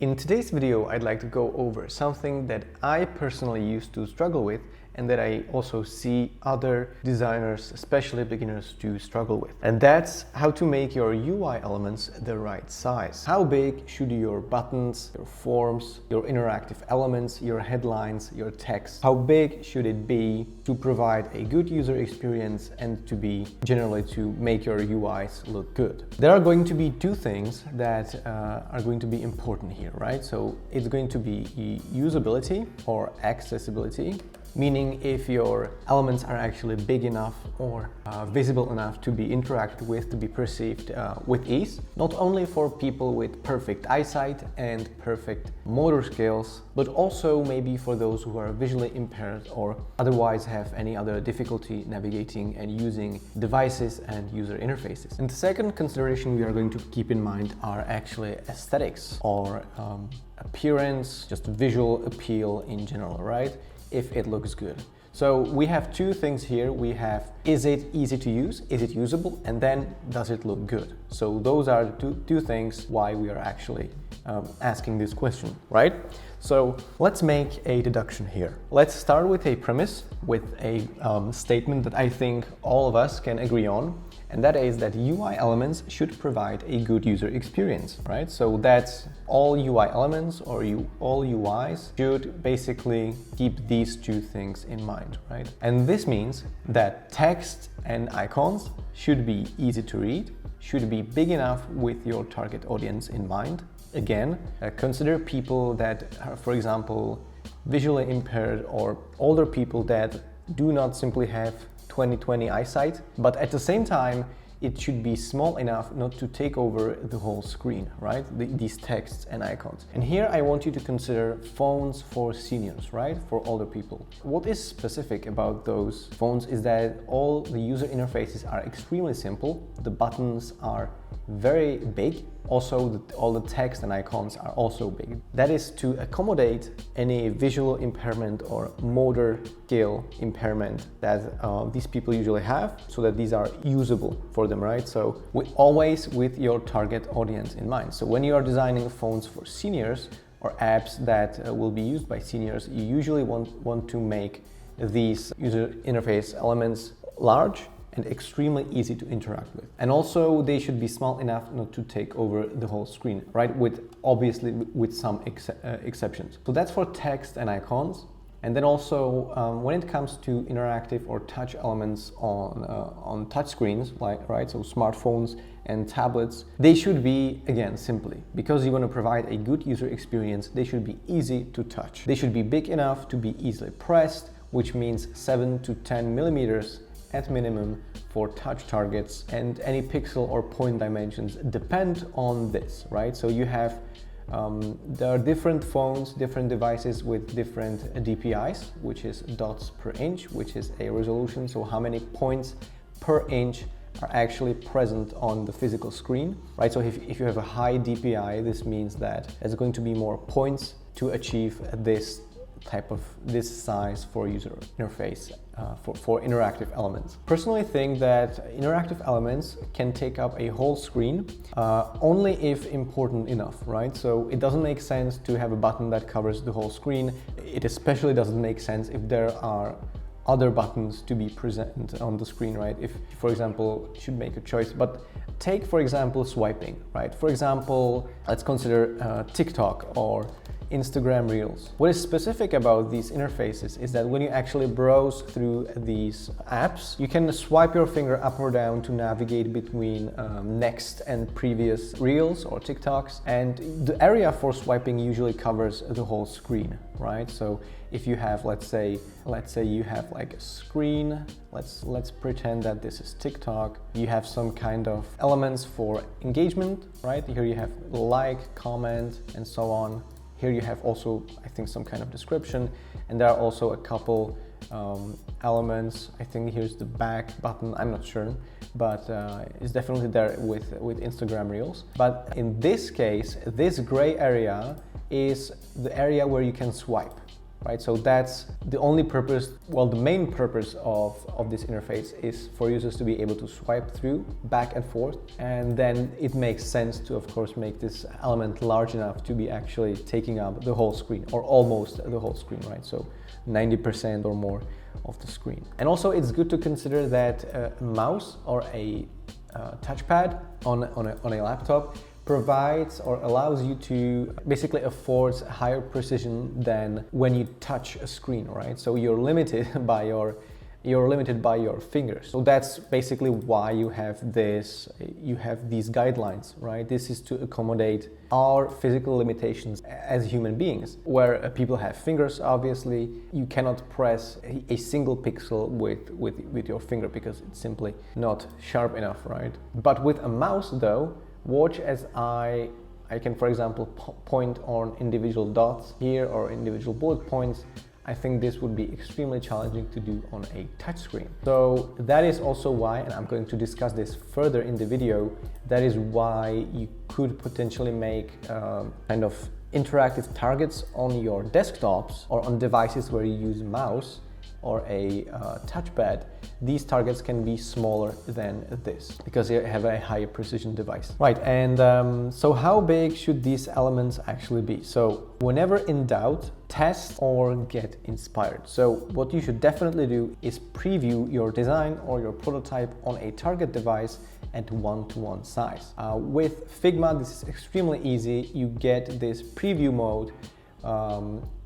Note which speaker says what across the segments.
Speaker 1: In today's video, I'd like to go over something that I personally used to struggle with and that I also see other designers, especially beginners, to struggle with. And that's how to make your UI elements the right size. How big should your buttons, your forms, your interactive elements, your headlines, your text, how big should it be to provide a good user experience and to be generally to make your UIs look good? There are going to be two things that are going to be important here, right? So it's going to be usability or accessibility, meaning if your elements are actually big enough or visible enough to be interacted with, to be perceived with ease, not only for people with perfect eyesight and perfect motor skills, but also maybe for those who are visually impaired or otherwise have any other difficulty navigating and using devices and user interfaces. And the second consideration we are going to keep in mind are actually aesthetics or appearance, just visual appeal in general, right? If it looks good. So we have two things here. We have, is it easy to use? Is it usable? And then, does it look good? So those are the two things why we are actually asking this question, right? So let's make a deduction here. Let's start with a premise, with a statement that I think all of us can agree on. And that is that UI elements should provide a good user experience, right? So that's all UI elements or all UIs should basically keep these two things in mind, right? And this means that text and icons should be easy to read, should be big enough with your target audience in mind. Again, consider people that are, for example, visually impaired or older people that do not simply have 20/20 eyesight, but at the same time it should be small enough not to take over the whole screen, right? These texts and icons. And here I want you to consider phones for seniors, right? For older people. What is specific about those phones is that all the user interfaces are extremely simple. The buttons are very big. Also, all the text and icons are also big. That is to accommodate any visual impairment or motor skill impairment that these people usually have, so that these are usable for them, right? So always with your target audience in mind. So when you are designing phones for seniors or apps that will be used by seniors, you usually want to make these user interface elements large and extremely easy to interact with. And also they should be small enough not to take over the whole screen, right? Obviously with some exceptions. So that's for text and icons. And then also when it comes to interactive or touch elements on touch screens, right? So smartphones and tablets, they should be, again, simply, because you want to provide a good user experience, they should be easy to touch. They should be big enough to be easily pressed, which means 7 to 10 millimeters at minimum for touch targets, and any pixel or point dimensions depend on this, right? So you have there are different phones, different devices with different DPIs, which is dots per inch, which is a resolution, so how many points per inch are actually present on the physical screen, right? So if you have a high DPI, this means that there's going to be more points to achieve this size for user interface for interactive elements. Personally, think that interactive elements can take up a whole screen only if important enough, right? So it doesn't make sense to have a button that covers the whole screen. It especially doesn't make sense if there are other buttons to be present on the screen, right? If, for example, you should make a choice, but take, for example, swiping, right? For example, let's consider TikTok or Instagram Reels. What is specific about these interfaces is that when you actually browse through these apps, you can swipe your finger up or down to navigate between next and previous Reels or TikToks, and the area for swiping usually covers the whole screen, right? So if you have, let's say you have like a screen, let's pretend that this is TikTok. You have some kind of elements for engagement, right? Here you have like, comment, and so on. Here you have also, I think, some kind of description, and there are also a couple elements. I think here's the back button, I'm not sure, but it's definitely there with Instagram Reels. But in this case, this gray area is the area where you can swipe, right? So that's the only purpose, well, the main purpose of this interface is for users to be able to swipe through back and forth. And then it makes sense to, of course, make this element large enough to be actually taking up the whole screen, or almost the whole screen, right? So 90% or more of the screen. And also it's good to consider that a mouse or a touchpad on a laptop provides or allows you to basically affords higher precision than when you touch a screen, right? So you're limited by your fingers. So that's basically why you have these guidelines, right? This is to accommodate our physical limitations as human beings, where people have fingers. Obviously you cannot press a single pixel with your finger because it's simply not sharp enough, right? But with a mouse though, watch as I can, for example, point on individual dots here or individual bullet points. I think this would be extremely challenging to do on a touchscreen. So that is also why, and I'm going to discuss this further in the video, that is why you could potentially make kind of interactive targets on your desktops or on devices where you use mouse or a touchpad. These targets can be smaller than this because you have a higher precision device. Right, and so how big should these elements actually be? So whenever in doubt, test or get inspired. So what you should definitely do is preview your design or your prototype on a target device at 1:1 size. With Figma, this is extremely easy. You get this preview mode,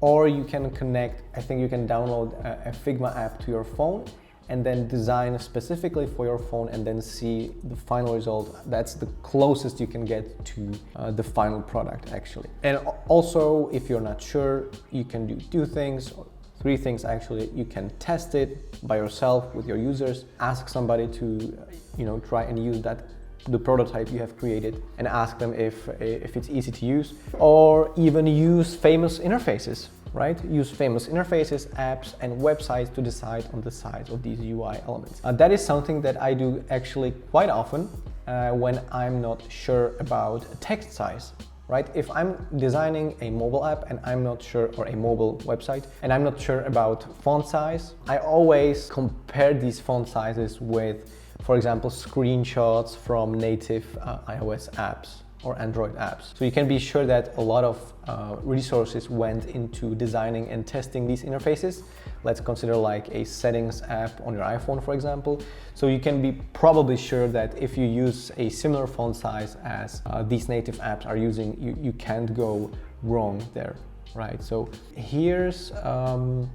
Speaker 1: or you can connect, I think you can download a Figma app to your phone and then design specifically for your phone and then see the final result. That's the closest you can get to the final product actually. And also, if you're not sure, you can do 2 things, or 3 things actually. You can test it by yourself with your users, ask somebody to try and use the prototype you have created and ask them if it's easy to use, or even use famous interfaces, right? Use famous interfaces, apps and websites to decide on the size of these UI elements. That is something that I do actually quite often when I'm not sure about text size. Right? If I'm designing a mobile app and I'm not sure, or a mobile website, and I'm not sure about font size, I always compare these font sizes with, for example, screenshots from native iOS apps or Android apps. So you can be sure that a lot of resources went into designing and testing these interfaces. Let's consider like a settings app on your iPhone, for example. So you can be probably sure that if you use a similar font size as these native apps are using, you can't go wrong there. Right, so here's an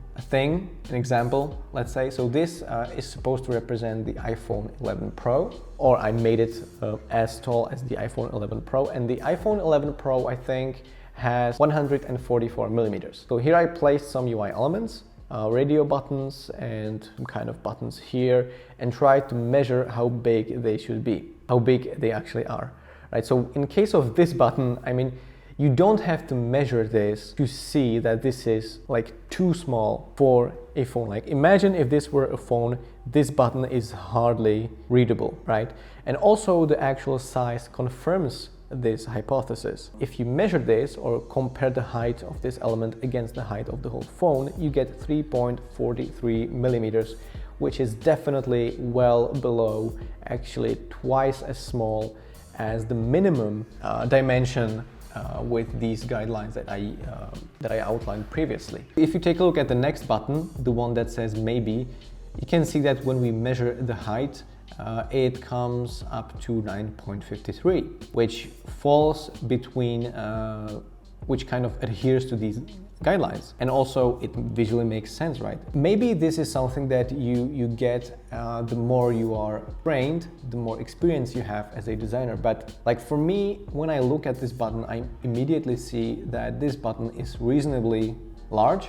Speaker 1: example, let's say. So this is supposed to represent the iPhone 11 Pro, or I made it as tall as the iPhone 11 Pro, and the iPhone 11 Pro, I think, has 144 millimeters. So here I placed some UI elements, radio buttons and some kind of buttons here, and tried to measure how big they should be, how big they actually are. Right, so in case of this button, I mean, you don't have to measure this to see that this is like too small for a phone. Like imagine if this were a phone, this button is hardly readable, right? And also the actual size confirms this hypothesis. If you measure this or compare the height of this element against the height of the whole phone, you get 3.43 millimeters, which is definitely well below, actually twice as small as the minimum dimension with these guidelines that I outlined previously. If you take a look at the next button, the one that says maybe, you can see that when we measure the height, it comes up to 9.53, which falls between, which kind of adheres to these guidelines, and also it visually makes sense, right? Maybe this is something that you get the more you are trained, the more experience you have as a designer. But like for me, when I look at this button, I immediately see that this button is reasonably large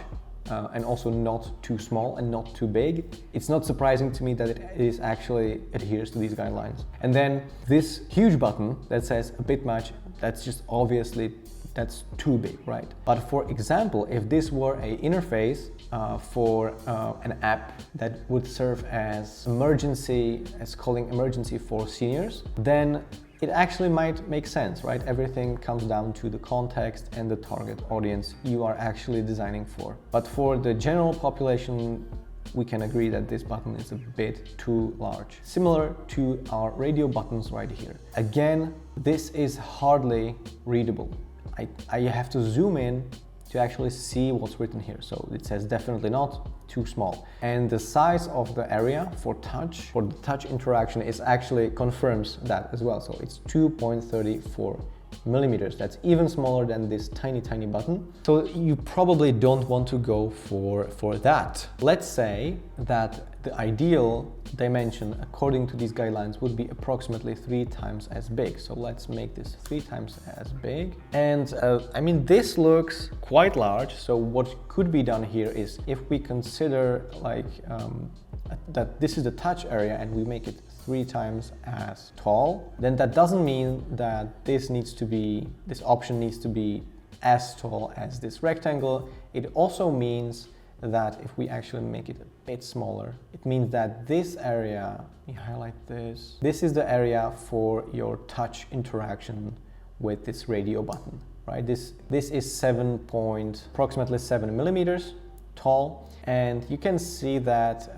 Speaker 1: and also not too small and not too big. It's not surprising to me that it is actually adheres to these guidelines. And then this huge button that says a bit much, that's just obviously that's too big, right? But for example, if this were an interface for an app that would serve as calling emergency for seniors, then it actually might make sense, right? Everything comes down to the context and the target audience you are actually designing for. But for the general population, we can agree that this button is a bit too large. Similar to our radio buttons right here. Again, this is hardly readable. I have to zoom in to actually see what's written here. So it says definitely not, too small. And the size of the area for the touch interaction is actually confirms that as well. So it's 2.34 millimeters. That's even smaller than this tiny button. So you probably don't want to go for that. Let's say that the ideal dimension according to these guidelines would be approximately 3 times as big. So let's make this 3 times as big. And I mean, this looks quite large. So what could be done here is, if we consider like that this is the touch area and we make it 3 times as tall, then that doesn't mean that this option needs to be as tall as this rectangle. It also means that if we actually make it a bit smaller, it means that this area, let me highlight this, this is the area for your touch interaction with this radio button, right? This is approximately 7 millimeters tall, and you can see that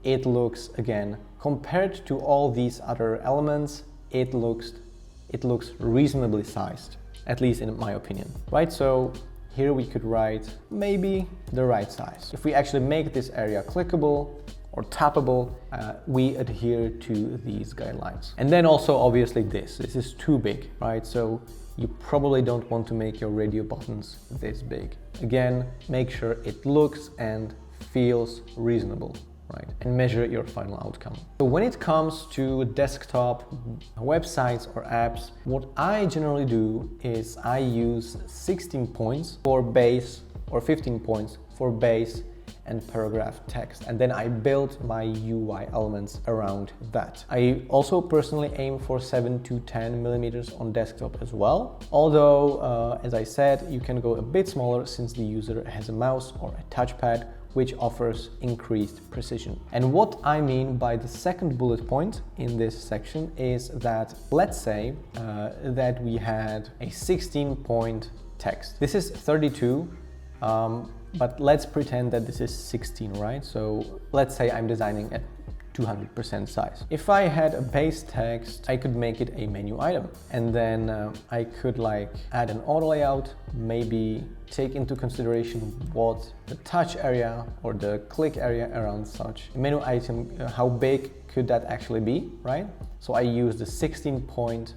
Speaker 1: it looks, again, compared to all these other elements, it looks reasonably sized, at least in my opinion, right? So here we could write maybe the right size. If we actually make this area clickable or tappable, we adhere to these guidelines. And then also obviously this is too big, right? So you probably don't want to make your radio buttons this big. Again, make sure it looks and feels reasonable, right? And measure your final outcome. So when it comes to desktop websites or apps, what I generally do is I use 16 points for base or 15 points for base and paragraph text, and then I build my UI elements around that. I also personally aim for 7 to 10 millimeters on desktop as well, although as I said, you can go a bit smaller since the user has a mouse or a touchpad, which offers increased precision. And what I mean by the second bullet point in this section is that, let's say that we had a 16-point text. This is 32, but let's pretend that this is 16, right? So let's say I'm designing at 200% size. If I had a base text, I could make it a menu item, and then I could like add an auto layout, maybe take into consideration what the touch area or the click area around such menu item, how big could that actually be, right? So I used the 16-point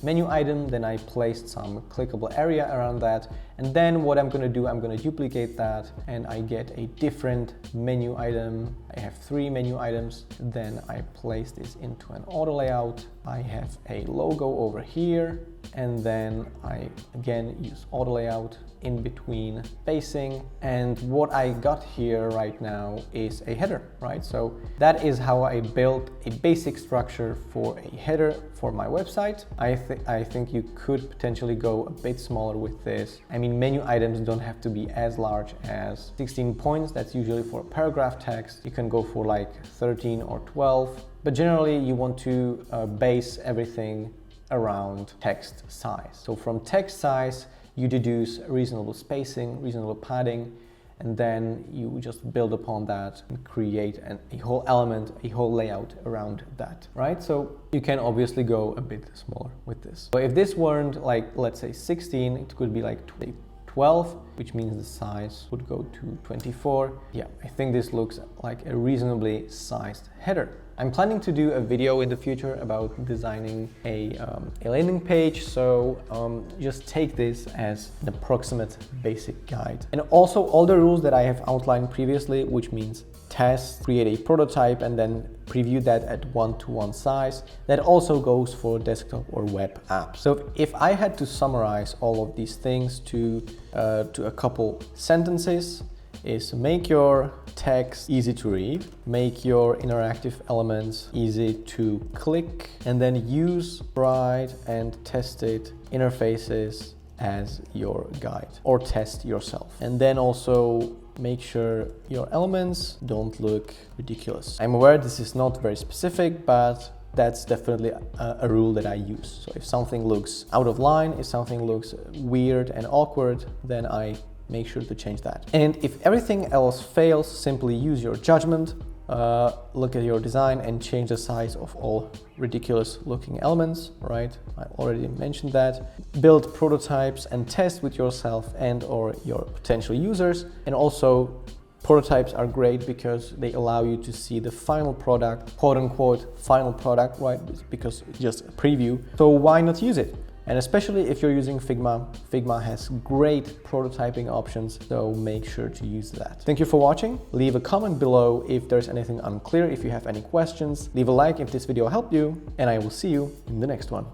Speaker 1: menu item, then I placed some clickable area around that, and then what I'm gonna do, I'm gonna duplicate that, and I get a different menu item. I have 3 menu items, then I place this into an auto layout. I have a logo over here, and then I again use auto layout in between spacing, and what I got here right now is a header, right? So that is how I built a basic structure for a header for my website. I think you could potentially go a bit smaller with this. I mean, menu items don't have to be as large as 16 points. That's usually for paragraph text. You can go for like 13 or 12, but generally you want to base everything around text size. So from text size, you deduce reasonable spacing, reasonable padding, and then you just build upon that and create a whole element, a whole layout around that, right? So you can obviously go a bit smaller with this. So if this weren't like, let's say 16, it could be like 12, which means the size would go to 24. Yeah, I think this looks like a reasonably sized header. I'm planning to do a video in the future about designing a landing page, so just take this as an approximate basic guide. And also all the rules that I have outlined previously, which means test, create a prototype, and then preview that at 1:1 size, that also goes for desktop or web apps. So if I had to summarize all of these things to a couple sentences, is make your text easy to read, make your interactive elements easy to click, and then use tried and tested interfaces as your guide, or test yourself. And then also make sure your elements don't look ridiculous. I'm aware this is not very specific, but that's definitely a rule that I use. So if something looks out of line, if something looks weird and awkward, then I make sure to change that. And if everything else fails, simply use your judgment. Look at your design and change the size of all ridiculous looking elements, right? I already mentioned that. Build prototypes and test with yourself and or your potential users. And also prototypes are great because they allow you to see the final product, quote unquote final product, right? Because it's just a preview. So why not use it? And especially if you're using Figma, Figma has great prototyping options, so make sure to use that. Thank you for watching. Leave a comment below if there's anything unclear, if you have any questions. Leave a like if this video helped you, and I will see you in the next one.